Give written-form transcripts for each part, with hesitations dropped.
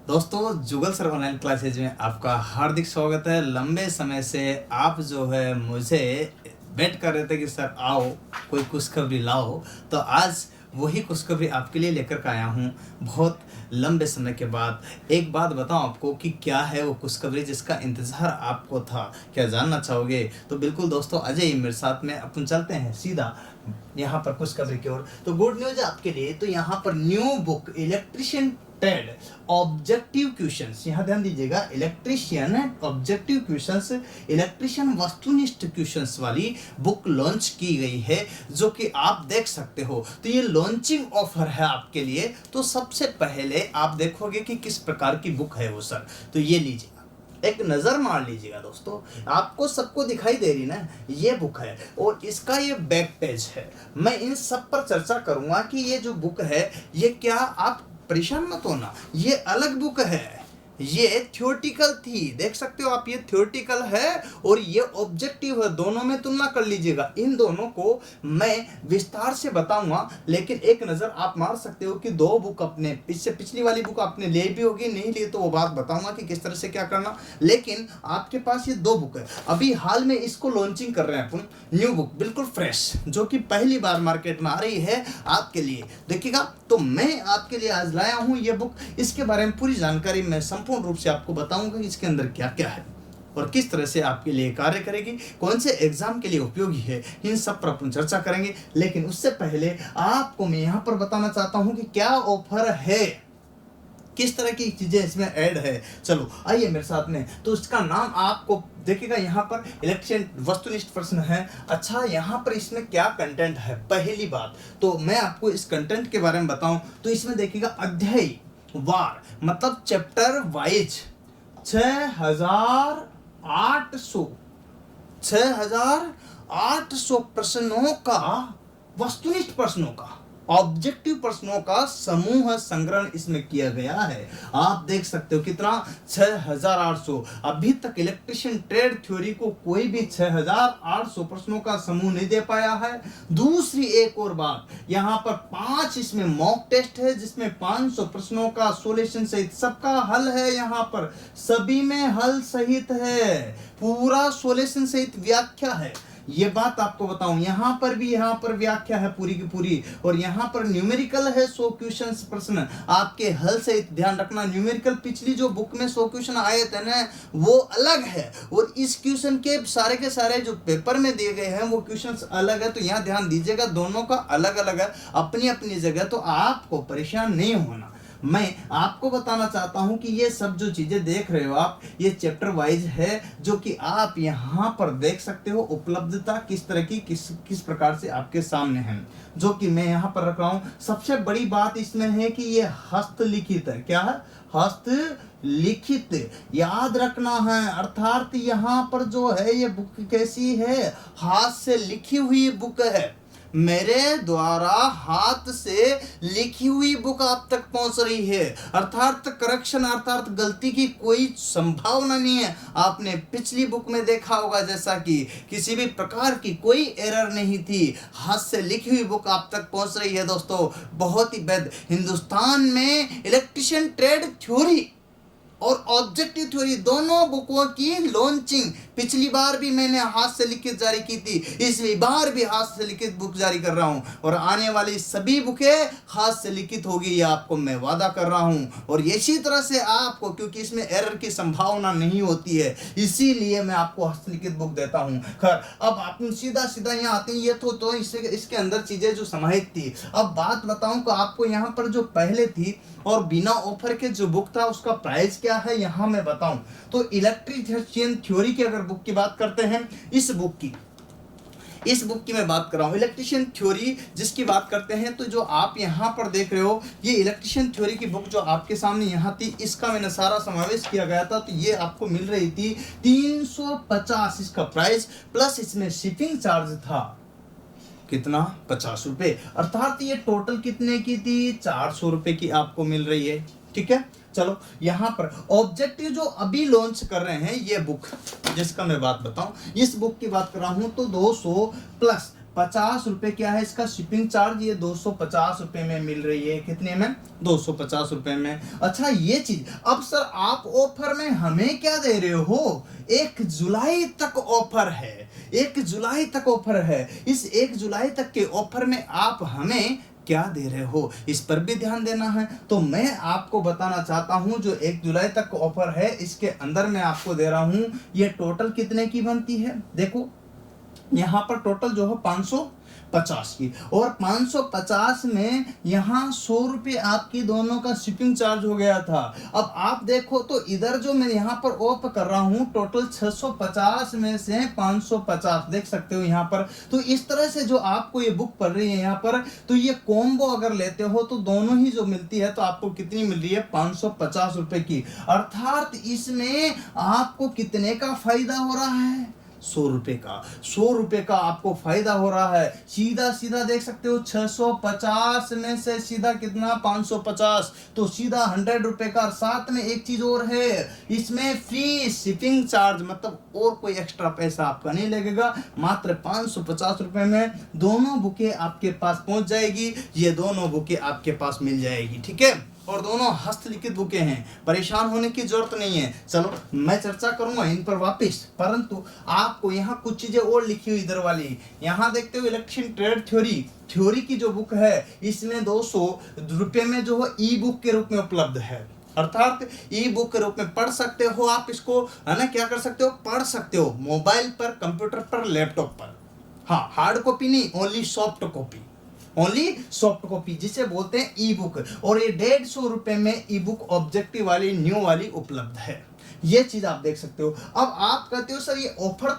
दोस्तों जुगल sir online classes में आपका हार्दिक स्वागत है। लंबे समय से आप जो है मुझे वेट कर रहे थे कि सर आओ कोई खुशखबरी लाओ, तो आज वही खुशखबरी आपके लिए लेकर के आया हूँ। बहुत लंबे समय के बाद एक बात बताऊं आपको कि क्या है वो खुशखबरी जिसका इंतज़ार आपको था। क्या जानना चाहोगे? तो बिल्कुल दोस्तों आ जाइए मेरे साथ में, अपन चलते हैं सीधा यहाँ पर खुशखबरी की ओर। तो गुड न्यूज़ है आपके लिए। तो यहाँ पर new book electrician trade objective questions, यहाँ ध्यान दीजिएगा, इलेक्ट्रिशियन ऑब्जेक्टिव क्वेश्चंस, इलेक्ट्रिशियन वस्तुनिष्ठ क्वेश्चंस वाली बुक लॉन्च की गई है, जो कि आप देख सकते हो। तो ये लॉन्चिंग ऑफर है आपके लिए। तो सबसे पहले आप देखोगे कि किस प्रकार की बुक है वो सर। तो ये लीजिए, एक नज़र मार लीजिएगा दोस्तों, आपको सबको दिखाई दे रही ना, ये बुक है और इसका ये बैक पेज है। मैं इन सब पर चर्चा करूंगा कि ये जो बुक है ये क्या, आप परेशान मत होना, ये अलग बुक है, ये थ्योरेटिकल थी, देख सकते हो आप, ये थ्योरेटिकल है और ये ऑब्जेक्टिव है। दोनों में तुलना कर लीजिएगा, इन दोनों को मैं विस्तार से बताऊंगा। लेकिन एक नज़र आप मार सकते हो कि दो बुक अपने, इससे पिछली वाली बुक आपने ले भी होगी, नहीं लिए तो वो बात बताऊंगा कि किस तरह से क्या करना। लेकिन आपके पास ये दो बुक है, अभी हाल में इसको लॉन्चिंग कर रहे हैं अपन, न्यू बुक बिल्कुल फ्रेश, जो कि पहली बार मार्केट में आ रही है आपके लिए। देखिएगा, तो मैं आपके लिए आज लाया हूँ ये बुक। इसके बारे में पूरी जानकारी मैं संपूर्ण रूप से आपको बताऊंगा कि इसके अंदर क्या क्या है और किस तरह से आपके लिए कार्य करेगी, कौन से एग्जाम के लिए उपयोगी है, इन सब पर अपन चर्चा करेंगे। लेकिन उससे पहले आपको मैं यहाँ पर बताना चाहता हूँ कि क्या ऑफर है, किस तरह की चीजें इसमें ऐड है। चलो आइए मेरे साथ में। तो इसका नाम आपको देखिएगा, यहाँ पर इलेक्शन वस्तुनिष्ठ प्रश्न है। अच्छा, यहाँ पर इसमें क्या कंटेंट है, पहली बात तो मैं आपको इस कंटेंट के बारे में बताऊं तो इसमें देखिएगा अध्याय वार, मतलब चैप्टर वाइज 6800 प्रश्नों का, वस्तुनिष्ठ प्रश्नों का, ऑब्जेक्टिव प्रश्नों का समूह संग्रहण इसमें किया गया है। आप देख सकते हो कितना, 6800। अभी तक इलेक्ट्रिशियन ट्रेड थ्योरी को कोई भी 6800 प्रश्नों का समूह नहीं दे पाया है। दूसरी एक और बात, यहाँ पर 5 इसमें मॉक टेस्ट है, जिसमें 500 प्रश्नों का सॉल्यूशन सहित सबका हल है। यहाँ पर सभी में हल सहित है, पूरा सॉल्यूशन सहित व्याख्या है। ये बात आपको बताऊं, यहाँ पर भी, यहाँ पर व्याख्या है पूरी की पूरी, और यहाँ पर न्यूमेरिकल है 100 क्वेश्चन प्रश्न आपके हल से। ध्यान रखना, न्यूमेरिकल पिछली जो बुक में 100 क्वेश्चन आए थे ना, वो अलग है, और इस क्वेश्चन के सारे जो पेपर में दिए गए हैं वो क्वेश्चन अलग है। तो यहाँ ध्यान दीजिएगा, दोनों का अलग अलग है, अपनी अपनी जगह। तो आपको परेशान नहीं होना। मैं आपको बताना चाहता हूं कि ये सब जो चीजें देख रहे हो आप, ये चैप्टर वाइज है, जो कि आप यहाँ पर देख सकते हो। उपलब्धता किस तरह की, किस प्रकार से आपके सामने है, जो कि मैं यहाँ पर रख रहा हूँ। सबसे बड़ी बात इसमें है कि ये हस्तलिखित है। क्या है? हस्तलिखित, याद रखना है। अर्थात यहाँ पर जो है ये बुक कैसी है, हाथ से लिखी हुई बुक है, मेरे द्वारा हाथ से लिखी हुई बुक आप तक पहुंच रही है। अर्थात करेक्शन, अर्थात गलती की कोई संभावना नहीं है। आपने पिछली बुक में देखा होगा जैसा कि किसी भी प्रकार की कोई एरर नहीं थी, हाथ से लिखी हुई बुक आप तक पहुंच रही है दोस्तों। बहुत ही बेहद, हिंदुस्तान में इलेक्ट्रिशियन ट्रेड थ्योरी और ऑब्जेक्टिव थ्योरी दोनों बुकों की लॉन्चिंग पिछली बार भी मैंने हाथ से लिखित जारी की थी, इस बार भी हाथ से लिखित बुक जारी कर रहा हूं, और आने वाली सभी बुकें हाथ से लिखित होगी, ये आपको मैं वादा कर रहा हूं। और इसी तरह से आपको, क्योंकि इसमें एरर की संभावना नहीं होती है, इसीलिए मैं आपको हस्तलिखित बुक देता हूं। खैर, अब आप सीधा यहाँ आते हैं। ये तो इसके अंदर चीजें जो समाहित थी। अब बात बताऊं कि आपको यहाँ पर जो पहले थी और बिना ऑफर के जो बुक था उसका प्राइस क्या है, यहाँ मैं बताऊं तो इलेक्ट्रिशियन थ्योरी की अगर बुक की बात करते हैं, इस बुक की मैं बात कर रहा हूँ, इलेक्ट्रिशियन थ्योरी जिसकी बात करते हैं, तो जो आप यहाँ पर देख रहे हो, ये इलेक्ट्रिशियन थ्योरी की बुक जो आपके सामने यहाँ थी, इसका मैंने सारा समावेश किया गया था। तो ये आपको मिल रही थी 350 इसका प्राइस, प्लस इसमें शिपिंग चार्ज था कितना, 50 रुपए। अर्थात ये टोटल कितने की थी, 400 रुपए की आपको मिल रही है। ठीक है, चलो यहाँ पर ऑब्जेक्टिव जो अभी लॉन्च कर रहे हैं, ये बुक जिसका मैं बात बताऊं, इस बुक की बात कर रहा हूं, तो 200 प्लस ₹50 क्या है इसका शिपिंग चार्ज, ये ₹250 में मिल रही है। कितने में? ₹250 में। अच्छा ये चीज, अब सर आप ऑफर में हमें क्या दे रहे हो? 1 जुलाई तक ऑफर है, 1 जुलाई तक ऑफर है। इस 1 जुलाई तक के ऑफर में आप हमें क्या दे रहे हो, इस पर भी ध्यान देना है। तो मैं आपको बताना चाहता हूं, जो 1 जुलाई तक ऑफर है इसके अंदर मैं आपको दे रहा हूं, ये टोटल कितने की बनती है? देखो यहाँ पर टोटल जो है 550 की, और 550 में यहाँ ₹100 आपकी दोनों का शिपिंग चार्ज हो गया था। अब आप देखो तो इधर जो मैं यहाँ पर ऑफ कर रहा हूँ टोटल 650 में से 550 देख सकते हो यहाँ पर। तो इस तरह से जो आपको ये बुक पड़ रही है यहाँ पर, तो ये कॉम्बो अगर लेते हो तो दोनों ही जो मिलती है तो आपको कितनी मिल रही है? ₹550 की। अर्थात इसमें आपको कितने का फायदा हो रहा है? ₹100 का। ₹100 का आपको फायदा हो रहा है। सीधा सीधा देख सकते हो 650 में से सीधा कितना? 550, तो सीधा ₹100 का। साथ में एक चीज और है, इसमें फ्री शिपिंग चार्ज, मतलब और कोई एक्स्ट्रा पैसा आपका नहीं लगेगा। मात्र ₹550 में दोनों बुकें आपके पास पहुंच जाएगी। ये दोनों बुकें आपके पास मिल जाएगी, ठीक है। और दोनों हस्तलिखित बुकें हैं, परेशान होने की जरूरत नहीं है। चलो मैं चर्चा करूंगा इन पर वापस, परंतु आपको यहाँ कुछ चीजें और लिखी हुई इधर वाली, यहाँ देखते हो इलेक्ट्रिशियन ट्रेड थ्योरी की जो बुक है इसमें ₹200 में जो है ई बुक के रूप में उपलब्ध है। अर्थात ई बुक के रूप में पढ़ सकते हो आप इसको, है ना। क्या कर सकते हो? पढ़ सकते हो मोबाइल पर, कंप्यूटर पर, लैपटॉप पर। हाँ, हार्ड कॉपी नहीं, ओनली सॉफ्ट कॉपी, जिसे बोलते हैं ई बुक। और ये ₹150 में ई बुक ऑब्जेक्टिव वाली न्यू वाली उपलब्ध है। ये चीज आप देख सकते हो। अब आप कहते हो सर ये ऑफर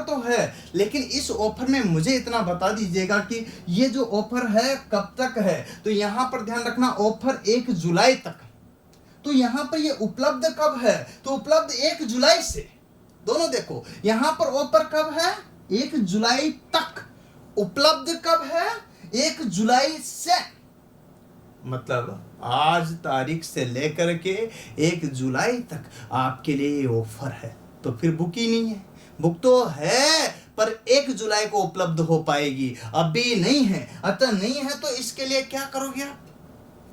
तो है, लेकिन इस ऑफर में मुझे इतना बता दीजिएगा कि ये जो ऑफर है कब तक है? तो यहाँ पर ध्यान रखना, ऑफर 1 जुलाई तक। तो यहाँ पर ये उपलब्ध कब है? तो उपलब्ध 1 जुलाई से। दोनों देखो, यहाँ पर ऑफर कब है? 1 जुलाई तक। उपलब्ध कब है? 1 जुलाई से। मतलब आज तारीख से लेकर के 1 जुलाई तक आपके लिए ये ऑफर है। तो फिर बुक ही नहीं है। बुक तो है पर 1 जुलाई को उपलब्ध हो पाएगी, अभी नहीं है। अतः नहीं है तो इसके लिए क्या करोगे आप?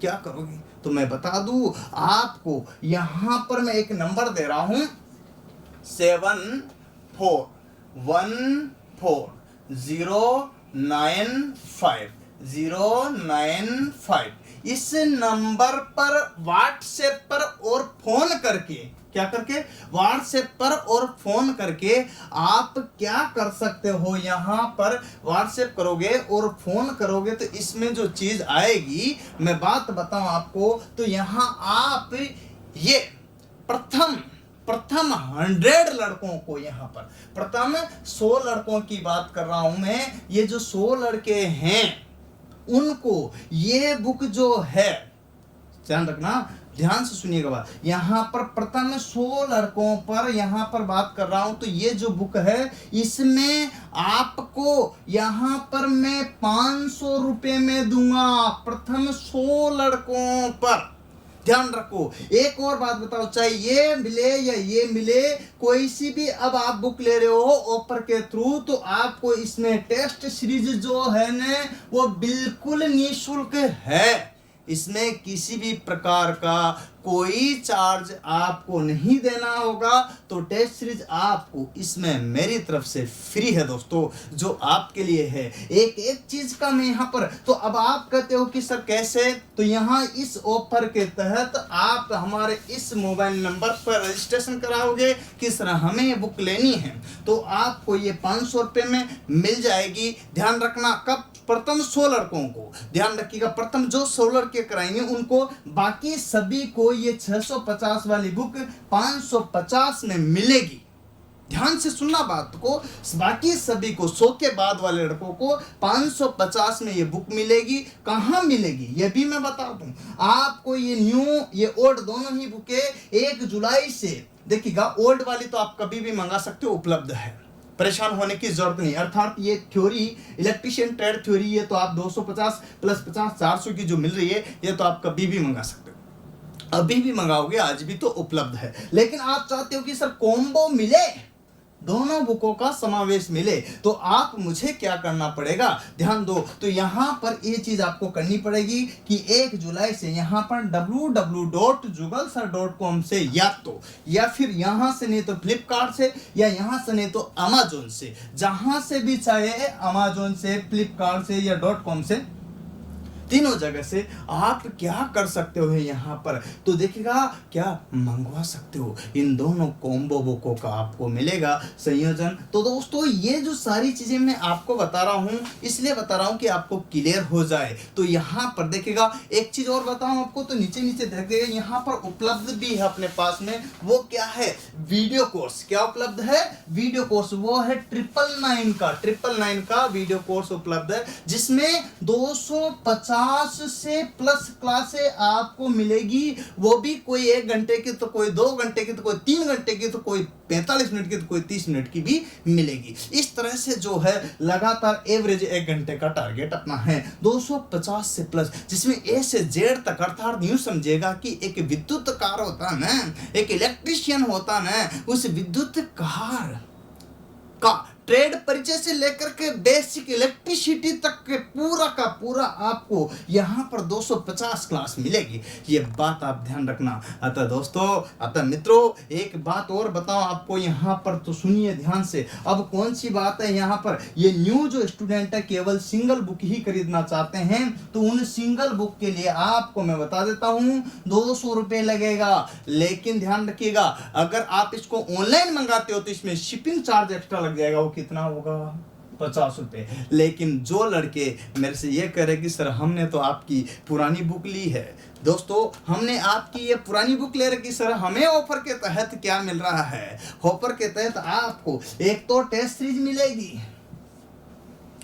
क्या करोगे? तो मैं बता दूं आपको, यहां पर मैं एक नंबर दे रहा हूं 7414095095। इस नंबर पर व्हाट्सएप पर और फोन करके, क्या करके? व्हाट्सएप पर और फोन करके आप क्या कर सकते हो, यहां पर व्हाट्सएप करोगे और फोन करोगे तो इसमें जो चीज आएगी, मैं बात बताऊं आपको, तो यहां आप ये प्रथम 100 लड़कों को, यहाँ पर प्रथम 100 लड़कों की बात कर रहा हूं मैं। ये जो 100 लड़के हैं उनको ये बुक जो है, ध्यान रखना, ध्यान से सुनिएगा बात, यहाँ पर प्रथम 100 लड़कों पर यहाँ पर बात कर रहा हूं। तो ये जो बुक है इसमें आपको यहाँ पर मैं ₹500 में दूंगा प्रथम 100 लड़कों पर। ध्यान रखो। एक और बात बताओ, चाहे ये मिले या ये मिले, कोई सी भी अब आप बुक ले रहे हो ऑफर के थ्रू, तो आपको इसमें टेस्ट सीरीज जो है ना वो बिल्कुल निःशुल्क है। इसमें किसी भी प्रकार का कोई चार्ज आपको नहीं देना होगा। तो टेस्ट सीरीज आपको इसमें मेरी तरफ से फ्री है दोस्तों, जो आपके लिए है। एक चीज का मैं यहाँ पर, तो अब आप कहते हो कि सर कैसे? तो यहाँ इस ऑफर के तहत आप हमारे इस मोबाइल नंबर पर रजिस्ट्रेशन कराओगे कि सर हमें ये बुक लेनी है, तो आपको ये ₹500 में मिल जाएगी। ध्यान रखना, कब? प्रथम 100 लड़कों को। ध्यान रखिएगा, प्रथम जो 100 लड़के कराएंगे उनको, बाकी सभी को ये 650 वाली बुक 550 में मिलेगी। ध्यान से सुनना बात को, बाकी सभी को 100 के बाद वाले लड़कों को 550 में ये बुक मिलेगी। कहाँ मिलेगी ये भी मैं बता दूं आपको। ये न्यू ये ओल्ड दोनों ही बुकें 1 जुलाई से, देखिएगा ओल्ड वाली तो आप कभी भी मंगा सकते हो, उपलब्ध है, परेशान होने की जरूरत नहीं। अर्थात ये थ्योरी, इलेक्ट्रिशियन ट्रेड थ्योरी, ये तो आप 250 + 50 400 की जो मिल रही है, ये तो आप कभी भी मंगा सकते हो, अभी भी मंगाओगे, आज भी तो उपलब्ध है। लेकिन आप चाहते हो कि सर कॉम्बो मिले, दोनों बुकों का समावेश मिले, तो आप मुझे क्या करना पड़ेगा, ध्यान दो। तो यहाँ पर ये चीज आपको करनी पड़ेगी कि 1 जुलाई से यहाँ पर www.jugalsir.com से या फिर यहाँ से नहीं तो फ्लिपकार्ट से, या यहाँ से नहीं तो अमेजोन से, जहां से भी चाहे, अमेजोन से, फ्लिपकार्ट से या .com से, तीनों जगह से आप क्या कर सकते हो यहाँ पर, तो देखिएगा क्या मंगवा सकते हो। इन दोनों कॉम्बो बुकों का आपको मिलेगा संयोजन। तो दोस्तों ये जो सारी चीजें मैं आपको बता रहा हूँ, इसलिए बता रहा हूँ कि आपको क्लियर हो जाए। तो यहाँ पर देखिएगा एक चीज और बताऊँ आपको, तो नीचे नीचे देखिएगा यहाँ पर उपलब्ध भी है अपने पास में, वो क्या है, वीडियो कोर्स। क्या उपलब्ध है, वीडियो कोर्स, वो है 999 का वीडियो कोर्स उपलब्ध है, जिसमें 250 से प्लस क्लासें आपको मिलेगी। वो भी कोई 1 घंटे की, तो कोई 2 घंटे की, तो कोई 3 घंटे की, तो कोई 45 मिनट की, तो कोई 30 मिनट की भी मिलेगी। इस तरह से जो है लगातार एवरेज 1 घंटे का टारगेट अपना है 250 से प्लस, जिसमें ए से जेड तक, अर्थात यूं समझिएगा कि एक विद्युत कार होता ना, एक इलेक्ट्रिशियन होता ना, उस विद्युत कार का ट्रेड परिचय से लेकर के बेसिक इलेक्ट्रिसिटी तक के पूरा का पूरा आपको यहाँ पर 250 क्लास मिलेगी। ये बात आप ध्यान रखना। अतः दोस्तों, अतः मित्रों, एक बात और बताओ आपको यहाँ पर, तो सुनिए ध्यान से। अब कौन सी बात है यहाँ पर, ये न्यू जो स्टूडेंट है केवल सिंगल बुक ही खरीदना चाहते हैं, तो उन सिंगल बुक के लिए आपको मैं बता देता हूँ 200 रुपये लगेगा। लेकिन ध्यान रखिएगा, अगर आप इसको ऑनलाइन मंगाते हो तो इसमें शिपिंग चार्ज एक्स्ट्रा लग जाएगा। वो कितना होगा, 50 रुपए। लेकिन जो लड़के मेरे से ये कह रहे कि सर हमने तो आपकी पुरानी बुक ली है, दोस्तों हमने आपकी ये पुरानी बुक ले रखी, सर हमें ऑफर के तहत क्या मिल रहा है, ऑफर के तहत आपको एक तो टेस्ट सीरीज मिलेगी,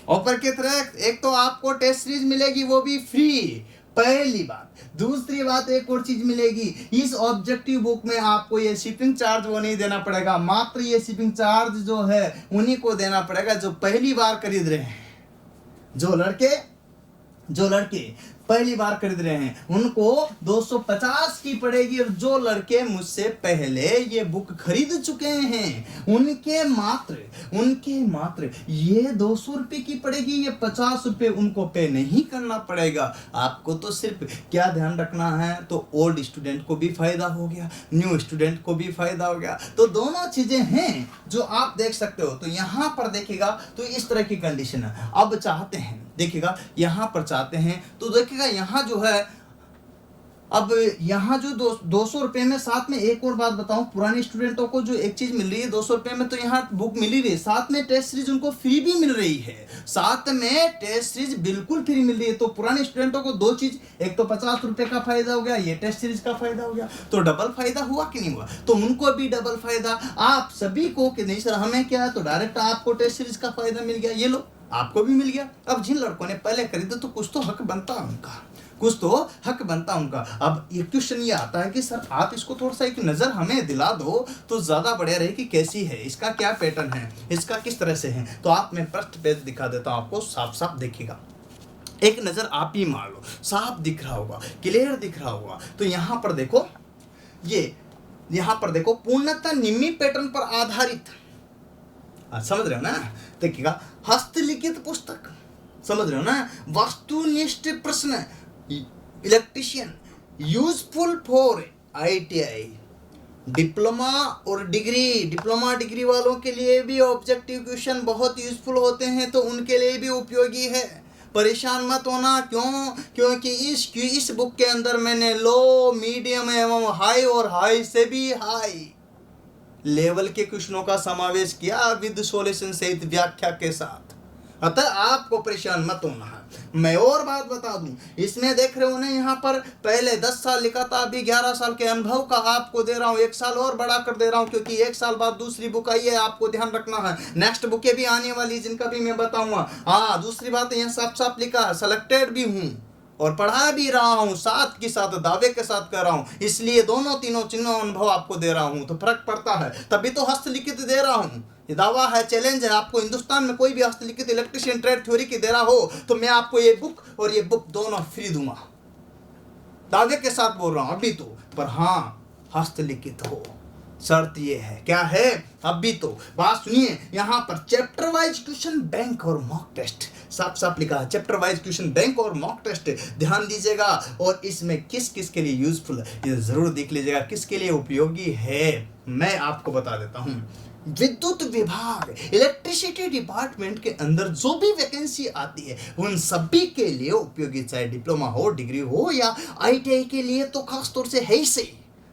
ऑफर के तहत एक तो आपको टेस्ट सीरीज मिलेगी, वो भी फ्री, पहली बात। दूसरी बात, एक और चीज मिलेगी, इस ऑब्जेक्टिव बुक में आपको ये शिपिंग चार्ज वो नहीं देना पड़ेगा, मात्र ये शिपिंग चार्ज जो है उन्हीं को देना पड़ेगा जो पहली बार खरीद रहे हैं। जो लड़के पहली बार खरीद रहे हैं उनको 250 की पड़ेगी, और जो लड़के मुझसे पहले ये बुक खरीद चुके हैं उनके मात्र ये 200 रुपए की पड़ेगी। ये 50 रुपए उनको पे नहीं करना पड़ेगा। आपको तो सिर्फ क्या ध्यान रखना है, तो ओल्ड स्टूडेंट को भी फायदा हो गया, न्यू स्टूडेंट को भी फायदा हो गया। तो दोनों चीजें हैं जो आप देख सकते हो। तो यहाँ पर देखिएगा तो इस तरह की कंडीशन है। अब चाहते हैं, देखिएगा यहाँ पर चाहते हैं, तो देखिएगा यहाँ जो है, अब यहाँ जो 200 रुपये में, साथ में एक और बात बताऊं, पुराने स्टूडेंटों को जो एक चीज मिल रही है 200 रुपये में, तो यहाँ बुक मिल ही रही है, साथ में टेस्ट सीरीज उनको फ्री भी मिल रही है, साथ में टेस्ट सीरीज बिल्कुल फ्री मिल रही है। तो पुराने स्टूडेंटों को दो चीज, एक तो 50 रुपये का फायदा हो गया, ये टेस्ट सीरीज का फायदा हो गया, तो डबल फायदा हुआ कि नहीं हुआ, तो उनको भी डबल फायदा, आप सभी को कि नहीं सर हमें क्या है, तो डायरेक्ट आपको टेस्ट सीरीज का फायदा मिल गया, ये लो आपको भी मिल गया। अब जिन लड़कों ने पहले खरीदा तो कुछ तो हक बनता उनका, अब ये क्वेश्चन ये आता है कि सर आप इसको थोड़ा सा एक नज़र हमें दिला दो तो ज़्यादा बढ़िया रहे कि कैसी है, इसका क्या पैटर्न है, इसका किस तरह से है। तो आप मैं फर्स्ट पेज दिखा देता हूँ आपको, साफ साफ देखिएगा, एक नज़र आप ही मार लो, साफ दिख रहा होगा, क्लियर दिख रहा होगा। तो यहाँ पर देखो, यहाँ पर देखो, पूर्णतः निम्मी पैटर्न पर आधारित, समझ रहे हो ना, देखिएगा, हस्तलिखित पुस्तक, समझ रहे हो ना, वस्तुनिष्ठ प्रश्न, electrician, useful for ITI, diploma और डिप्लोमा डिग्री वालों के लिए भी ऑब्जेक्टिव क्वेश्चन बहुत यूजफुल होते हैं, तो उनके लिए भी उपयोगी है। परेशान मत होना, क्योंकि इस बुक के अंदर मैंने लो, मीडियम एवं हाई और हाई से भी हाई लेवल के क्वेश्चनों का समावेश किया विद सॉल्यूशन सहित व्याख्या के साथ। अतः आपको परेशान मत होना है। मैं और बात बता दूं, इसमें देख रहे हो ना, यहाँ पर पहले 10 साल लिखा था, अभी 11 साल के अनुभव का आपको दे रहा हूँ, 1 साल और बढ़ा कर दे रहा हूँ, क्योंकि 1 साल बाद दूसरी बुक आई है, आपको ध्यान रखना है। नेक्स्ट बुकें भी आने वाली जिनका भी मैं बताऊंगा। हाँ, दूसरी बात यहाँ साफ साफ लिखा है, सेलेक्टेड भी हूँ और पढ़ा भी रहा हूँ, साथ के साथ दावे के साथ कर रहा हूँ, इसलिए तीनों अनुभव आपको दे रहा हूँ, तो फर्क पड़ता है, तभी तो हस्तलिखित दे रहा हूँ। ये दावा है, चैलेंज है, आपको हिंदुस्तान में कोई भी हस्तलिखित इलेक्ट्रिशियन ट्रेड थ्योरी की दे रहा हो तो मैं आपको ये बुक और ये बुक दोनों फ्री दूंगा, दावे के साथ बोल रहा हूँ अभी तो, पर हाँ हस्तलिखित हो, शर्त ये है, क्या है? अब भी तो बात सुनिए, यहाँ पर चैप्टर वाइज क्वेश्चन बैंक और मॉक टेस्ट साफ साफ लिखा है। चैप्टर वाइज क्वेश्चन बैंक और मॉक टेस्ट ध्यान दीजिएगा, और इसमें किस किस के लिए यूजफुल है ये जरूर देख लीजिएगा, किसके लिए उपयोगी है। मैं आपको बता देता हूँ, विद्युत विभाग इलेक्ट्रिसिटी डिपार्टमेंट के अंदर जो भी वैकेंसी आती है उन सभी के लिए उपयोगी, चाहे डिप्लोमा हो, डिग्री हो या आईटीआई के लिए तो खास तौर से है ही सही।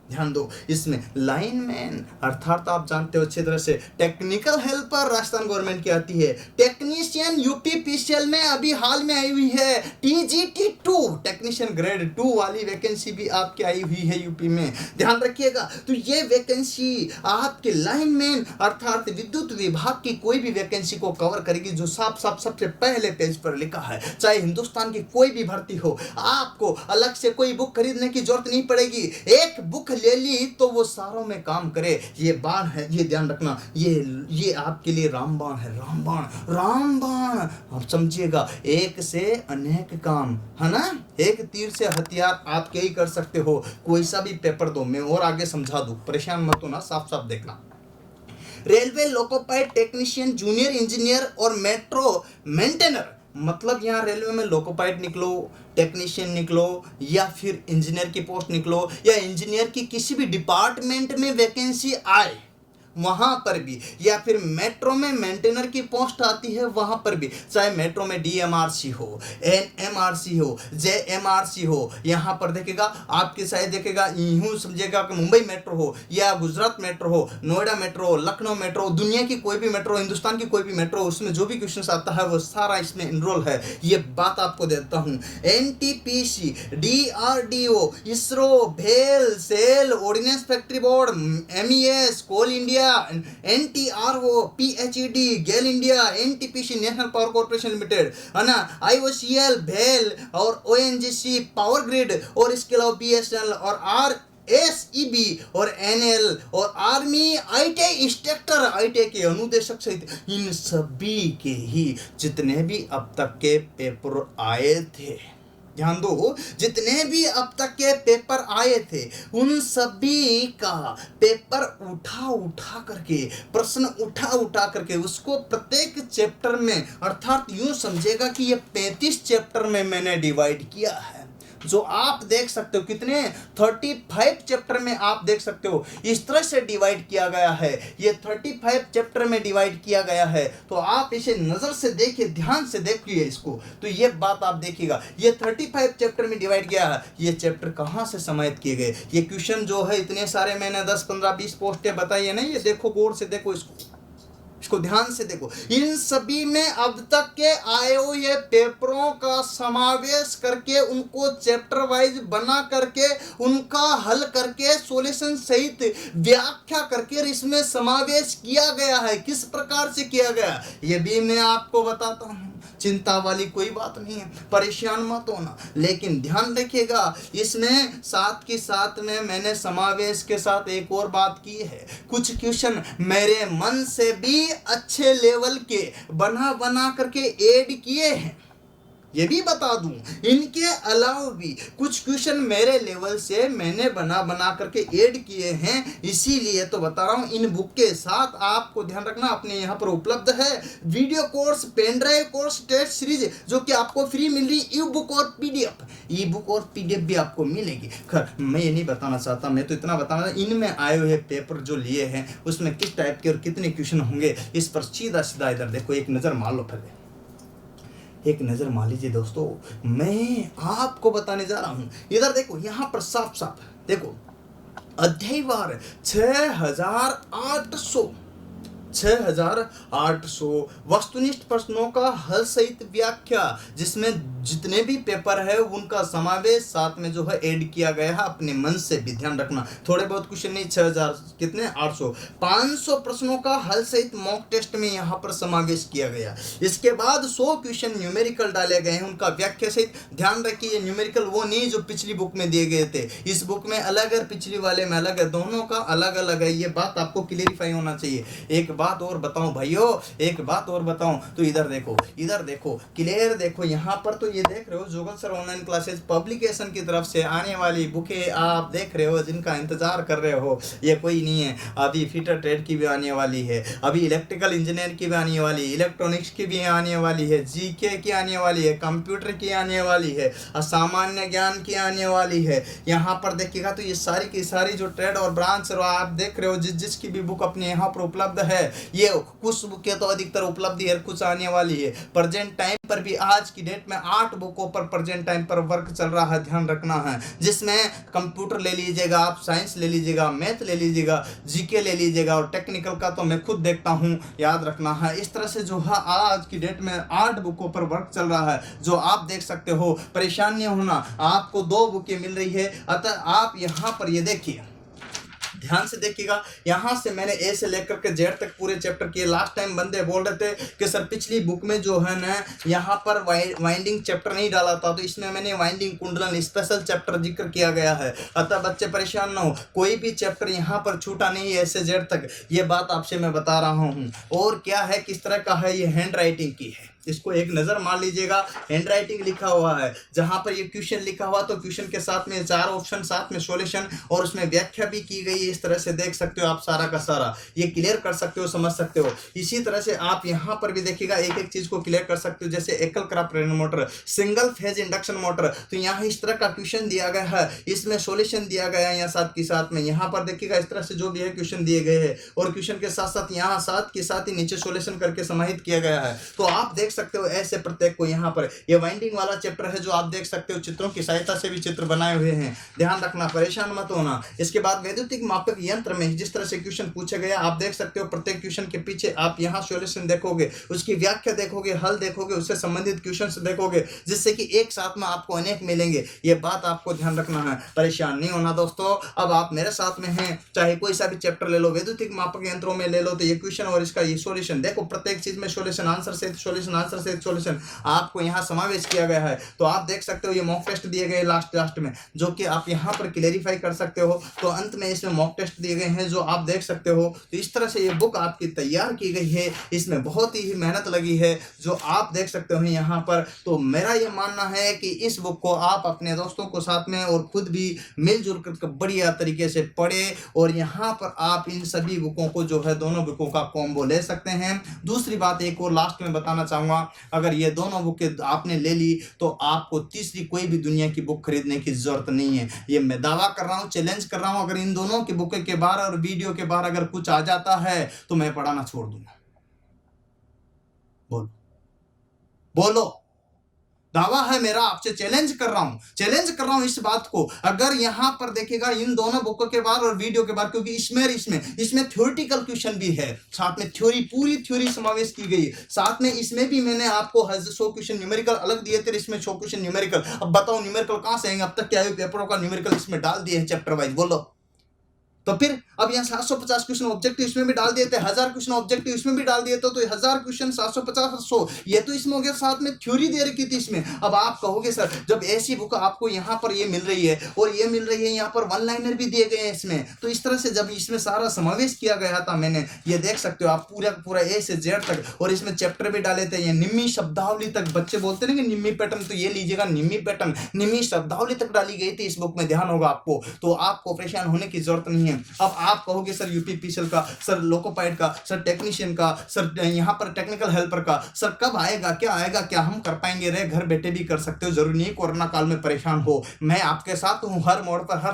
ध्यान दो, इसमें लाइनमैन अर्थात आप जानते हो अच्छी तरह से, टेक्निकल हेल्पर राजस्थान गवर्नमेंट की आती है, टेक्नीशियन यूपीपीसीएल में अभी हाल में आई हुई है, टीजीटी2 टेक्नीशियन ग्रेड 2 वाली वैकेंसी भी आपकी आई हुई है यूपी में, ध्यान रखिएगा। तो ये वैकेंसी आपके लाइनमैन अर्थात विद्युत विभाग की कोई भी वैकेंसी को कवर करेगी, जो साफ साफ सबसे पहले पेज पर लिखा है। चाहे हिंदुस्तान की कोई भी भर्ती हो, आपको अलग से कोई बुक खरीदने की जरूरत नहीं पड़ेगी, एक बुक ले ली तो वो सारों में काम करे। ये बाण है, ये ध्यान रखना, ये आपके लिए रामबाण है, रामबाण आप समझिएगा, एक से अनेक काम है ना, एक तीर से हथियार आप क्या ही कर सकते हो, कोई सा भी पेपर दो, मैं और आगे समझा दूं, परेशान मत होना, साफ साफ देखना। रेलवे लोकोपाइड टेक्नीशियन, जूनियर इंजीनियर और मेट्रो मेंटेनर, मतलब यहाँ रेलवे में लोकोपाइड निकलो, टेक्नीशियन निकलो, या फिर इंजीनियर की पोस्ट निकलो, या इंजीनियर की किसी भी डिपार्टमेंट में वैकेंसी आए वहां पर भी, या फिर मेट्रो में मेंटेनर की पोस्ट आती है वहां पर भी, चाहे मेट्रो में डीएमआरसी हो, एनएमआरसी हो, जेएमआरसी हो, यहाँ पर देखेगा आपके शायद देखेगा यूं समझेगा कि मुंबई मेट्रो हो या गुजरात मेट्रो हो, नोएडा मेट्रो हो, लखनऊ मेट्रो, दुनिया की कोई भी मेट्रो, हिंदुस्तान की कोई भी मेट्रो, उसमें जो भी क्वेश्चन आता है वो सारा इसमें इनरोल है। ये बात आपको देता हूँ। एनटीपीसी, डीआरडीओ, इसरो, भेल, SAIL, ordnance factory board, MES, coal India, NTRO, PHED, GAIL India, NTPC national power corporation limited, है ना, आईओसीएल, भेल और ओएनजीसी पावर ग्रिड, और इसके अलावा बीएसएनएल और आरएसईबी और एनएल और आर्मी, आईटीआई इंस्ट्रक्टर, आईटीआई के अनुदेशक सहित इन सभी के ही जितने भी अब तक के पेपर आए थे, ध्यान दो, जितने भी अब तक के पेपर आए थे उन सभी का पेपर उठा करके, प्रश्न उठा करके उसको प्रत्येक चैप्टर में, अर्थात यूं समझेगा कि ये 35 चैप्टर में मैंने डिवाइड किया है, जो आप देख सकते हो कितने 35 चैप्टर में आप देख सकते हो, इस तरह से डिवाइड किया गया है, ये 35 चैप्टर में डिवाइड किया गया है। तो आप इसे नजर से देखिए, ध्यान से देखिए इसको, तो ये बात आप देखिएगा, ये 35 चैप्टर में डिवाइड किया है। ये चैप्टर कहाँ से समाहित किए गए, ये क्वेश्चन जो है इतने सारे मैंने 10 15 20 पोस्टें बताई है ना, ये देखो गौर से देखो, इसको ध्यान से देखो, इन सभी में अब तक के आए हुए पेपरों का समावेश करके, उनको चैप्टर वाइज बना करके, उनका हल करके, सॉल्यूशन सहित व्याख्या करके इसमें समावेश किया गया है। किस प्रकार से किया गया ये भी मैं आपको बताता हूँ, चिंता वाली कोई बात नहीं है, परेशान मत होना। लेकिन ध्यान रखिएगा, इसमें साथ के साथ में मैंने समावेश के साथ एक और बात की है, कुछ क्वेश्चन मेरे मन से भी अच्छे लेवल के बना करके ऐड किए हैं, ये भी बता दूं। इनके अलावा भी कुछ क्वेश्चन मेरे लेवल से मैंने बना करके ऐड किए हैं, इसीलिए तो बता रहा हूं। इन बुक के साथ आपको ध्यान रखना, अपने यहाँ पर उपलब्ध है video course, pen drive course, test series जो कि आपको फ्री मिल रही, ई बुक और पीडीएफ, ई बुक और पीडीएफ भी आपको मिलेगी। खैर मैं ये नहीं बताना चाहता, मैं तो इतना बताना, इनमें आए हुए पेपर जो लिए हैं उसमें किस टाइप के और कितने क्वेश्चन होंगे, इस पर सीधा सीधा इधर देखो, एक नज़र मार लो, फिर एक नज़र मान लीजिए दोस्तों, मैं आपको बताने जा रहा हूं। इधर देखो, यहां पर साफ साफ देखो, अध्यायवार 6800 वस्तुनिष्ठ प्रश्नों का हल सहित व्याख्या, जिसमें जितने भी पेपर है उनका समावेश साथ में जो है ऐड किया गया है, अपने मन से भी ध्यान रखना। थोड़े बहुत क्वेश्चन नहीं, 6000 कितने 800 500 प्रश्नों का हल सहित मॉक टेस्ट में यहाँ पर समावेश किया गया। इसके बाद 100 क्वेश्चन न्यूमेरिकल डाले गए हैं, उनका व्याख्या सहित। ध्यान रखिए, न्यूमेरिकल वो नहीं जो पिछली बुक में दिए गए थे, इस बुक में अलग है, पिछली वाले में अलग है, दोनों का अलग अलग है। ये बात आपको क्लियरिफाई होना चाहिए। एक बात और बताऊं भाइयों, एक बात और बताऊं, तो इधर देखो क्लियर देखो, यहाँ पर तो ये देख रहे हो जोगल सर ऑनलाइन क्लासेस पब्लिकेशन की तरफ से आने वाली बुकें आप देख रहे हो, जिनका इंतजार कर रहे हो। ये कोई नहीं है, अभी फिटर ट्रेड की भी आने वाली है, अभी इलेक्ट्रिकल इंजीनियर की भी आने वाली है, इलेक्ट्रॉनिक्स की भी आने वाली है, जीके की आने वाली है, कंप्यूटर की आने वाली है, सामान्य ज्ञान की आने वाली है। यहाँ पर देखिएगा तो ये सारी की सारी जो ट्रेड और ब्रांच आप देख रहे हो, जिसकी भी बुक अपने यहाँ पर उपलब्ध है, ये कुछ बुकें तो अधिकतर उपलब्ध है, कुछ आने वाली है। प्रेजेंट टाइम पर भी आज की डेट में 8 बुकों पर प्रेजेंट टाइम पर वर्क चल रहा है, ध्यान रखना है। जिसमें कंप्यूटर ले लीजिएगा, आप साइंस ले लीजिएगा, मैथ ले लीजिएगा, जीके ले लीजिएगा, और टेक्निकल का तो मैं खुद देखता हूँ, याद रखना है। इस तरह से जो है आज की डेट में 8 बुकों पर वर्क चल रहा है, जो आप देख सकते हो। परेशान नहीं होना, आपको 2 बुकें मिल रही है। अतः आप यहाँ पर ये देखिए, ध्यान से देखिएगा, यहाँ से मैंने ए से लेकर के जेड तक पूरे चैप्टर किए। लास्ट टाइम बंदे बोल रहे थे कि सर पिछली बुक में जो है ना यहाँ पर वाइंडिंग चैप्टर नहीं डाला था, तो इसमें मैंने वाइंडिंग कुंडलन स्पेशल चैप्टर जिक्र किया गया है। अतः बच्चे परेशान ना हो, कोई भी चैप्टर यहाँ पर छूटा नहीं है ए से जेड तक, ये बात आपसे मैं बता रहा हूँ। और क्या है, किस तरह का है, ये हैंड राइटिंग की है, इसको एक नज़र मार लीजिएगा। हैंड राइटिंग लिखा हुआ है, जहां पर ये क्वेश्चन लिखा हुआ तो क्वेश्चन के साथ में 4 ऑप्शन, साथ में सॉल्यूशन, और उसमें व्याख्या भी की गई है। इस तरह से देख सकते हो आप सारा का सारा, ये क्लियर कर सकते हो, समझ सकते हो। इसी तरह से आप यहाँ पर भी देखिएगा, एक एक चीज को क्लियर कर सकते हो। जैसे एकल crop motor, single phase induction motor, तो यहाँ इस तरह का क्वेश्चन दिया गया है, इसमें सॉल्यूशन दिया गया है। यहाँ साथ के साथ में यहाँ पर देखिएगा, इस तरह से जो भी है क्वेश्चन दिए गए हैं, और क्वेश्चन के साथ साथ यहाँ साथ के साथ ही नीचे सॉल्यूशन करके समाहित किया गया है। तो आप देख सकते हो ऐसे प्रत्येक को। यहाँ पर ये वाइंडिंग वाला चैप्टर है, जो आप देख सकते हो चित्रों की सहायता से भी चित्र बनाए हुए हैं, ध्यान रखना, परेशान मत होना। इसके बाद वैद्युतिक मापक यंत्र में जिस तरह से क्वेश्चन पूछे गया, आप देख सकते हो प्रत्येक क्वेश्चन के पीछे आप यहाँ सॉल्यूशन देखोगे, उसकी व्याख्या देखोगे, हल देखोगे, उससे संबंधित क्वेश्चन देखोगे, जिससे कि एक साथ में आपको अनेक मिलेंगे। ये बात आपको ध्यान रखना है, परेशान नहीं होना दोस्तों। अब आप मेरे साथ में हैं, चाहे कोई सा भी चैप्टर ले लो, वैद्युतिक मापक यंत्रों में ले लो, तो ये क्वेश्चन और इसका ये सॉल्यूशन देखो, प्रत्येक चीज में सॉल्यूशन, आंसर से सॉल्यूशन, आंसर से सॉल्यूशन आपको यहाँ समावेश किया गया है। तो आप देख सकते हो ये मॉक टेस्ट दिए गए लास्ट में, जो कि आप यहाँ पर क्लेरिफाई कर सकते हो। तो अंत में इसमें मॉक टेस्ट दिए गए हैं, जो आप देख सकते हो। तो इस तरह से ये बुक आपकी तैयार की गई है, इसमें बहुत ही मेहनत लगी है, जो आप देख सकते हो यहाँ पर। तो मेरा ये मानना है कि इस बुक को आप अपने दोस्तों को साथ में और खुद भी मिलजुल कर बढ़िया तरीके से पढ़े, और यहाँ पर आप इन सभी बुकों को जो है, दोनों बुकों का कॉम्बो ले सकते हैं। दूसरी बात एक और लास्ट में बताना चाहूँगा, अगर ये दोनों बुक आपने ले ली तो आपको तीसरी कोई भी दुनिया की बुक खरीदने की जरूरत नहीं है। ये मैं दावा कर रहा हूँ, चैलेंज कर रहा हूँ, अगर इन दोनों की बुक के बाहर और वीडियो के बाहर अगर कुछ आ जाता है तो मैं पढ़ाना छोड़ दूंगा। बोलो बोलो, दावा है मेरा, आपसे चैलेंज कर रहा हूं इस बात को। अगर यहां पर देखिएगा इन दोनों बुकों के बारे और वीडियो के बारे, क्योंकि इसमें थ्योरेटिकल क्वेश्चन भी है, साथ में थ्योरी, पूरी थ्योरी समावेश की गई है। साथ में इसमें भी मैंने आपको 100 क्वेश्चन न्यूमेरिकल अलग दिए थे, इसमें 100 क्वेश्चन न्यूमेरिकल। अब बताओ न्यूमेरिकल कहां से आएंगे? अब तक क्या पेपरों का न्यूमेरिकल इसमें डाल दिए हैं चैप्टर वाइज, बोलो। तो फिर अब यहाँ 750 क्वेश्चन ऑब्जेक्टिव इसमें भी डाल दिए थे, 1000 क्वेश्चन ऑब्जेक्टिव इसमें भी डाल दिए तो 1000 क्वेश्चन 750 100, ये तो इसमें हो गया। साथ में थ्योरी दे रखी थी इसमें। अब आप कहोगे सर, जब ऐसी बुक आपको यहाँ पर ये मिल रही है और ये मिल रही है, यहाँ पर 1 लाइनर भी दिए गए हैं इसमें, तो इस तरह से जब इसमें सारा समावेश किया गया था मैंने, ये देख सकते हो आप पूरा ए से जेड तक, और इसमें चैप्टर भी डाले थे। ये निम्मी शब्दावली तक, बच्चे बोलते हैं कि निम्मी पैटर्न, तो ये लीजिएगा निम्मी पैटर्न, निम्मी शब्दावली तक डाली गई थी इस बुक में, ध्यान होगा आपको। तो आपको परेशान होने की जरूरत नहीं है। अब आप कहोगे सर यूपीपीसीएल का, सर लोकोपाइड का, सर टेक्नीशियन का, सर यहाँ पर टेक्निकल हेल्पर का, सर कब आएगा, क्या हम कर पाएंगे? रे घर बैठे भी कर सकते हो, जरूरी नहीं कोरोना काल में परेशान हो। मैं आपके साथ हूँ हर मोड़ पर, हर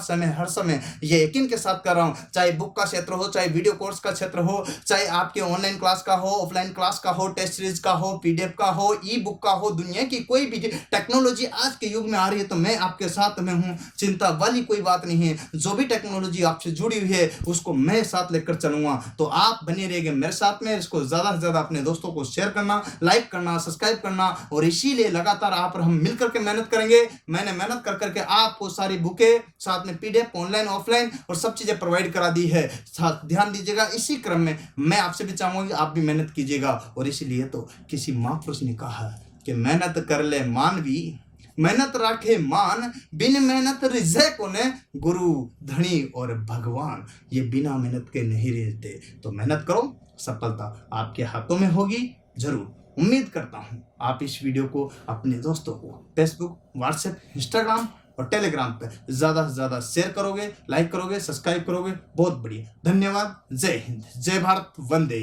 समय ये यकीन के साथ कर रहा हूँ। चाहे बुक का क्षेत्र हो, चाहे वीडियो कोर्स का क्षेत्र हो, चाहे आपके ऑनलाइन क्लास का हो, ऑफलाइन क्लास का हो, टेस्ट सीरीज का हो, पीडीएफ का हो, ई बुक का हो, दुनिया की कोई भी टेक्नोलॉजी आज के युग में आ रही है तो मैं आपके साथ में हूँ, चिंता वाली कोई बात नहीं है। जो भी टेक्नोलॉजी आपसे जुड़ी हुई है उसको मैं साथ लेकर चलूंगा। तो आप बने रहिए मेरे साथ में। इसको ज्यादा से ज्यादा अपने दोस्तों को शेयर करना, लाइक करना, सब्सक्राइब करना, और इसीलिए लगातार आप और हम मिलकर के मेहनत करेंगे। मैंने मेहनत कर करके आपको सारी बुकें, साथ में पीडीएफ, ऑनलाइन ऑफलाइन और सब चीजें प्रोवाइड करा दी है। ध्यान दीजिएगा, इसी क्रम में मैं आपसे भी चाहूंगा कि आप भी मेहनत कीजिएगा। और इसीलिए तो किसी महापुरुष ने कहा कि मेहनत कर ले मानवी, मेहनत राखे मान, बिन मेहनत रिझे कोने गुरु धनी और भगवान। ये बिना मेहनत के नहीं रहते। तो मेहनत करो, सफलता आपके हाथों में होगी जरूर। उम्मीद करता हूँ आप इस वीडियो को अपने दोस्तों को फेसबुक, व्हाट्सएप, इंस्टाग्राम और टेलीग्राम पे ज़्यादा से ज़्यादा शेयर करोगे, लाइक करोगे, सब्सक्राइब करोगे। बहुत बढ़िया, धन्यवाद। जय हिंद, जय भारत, वंदे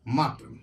मातरम।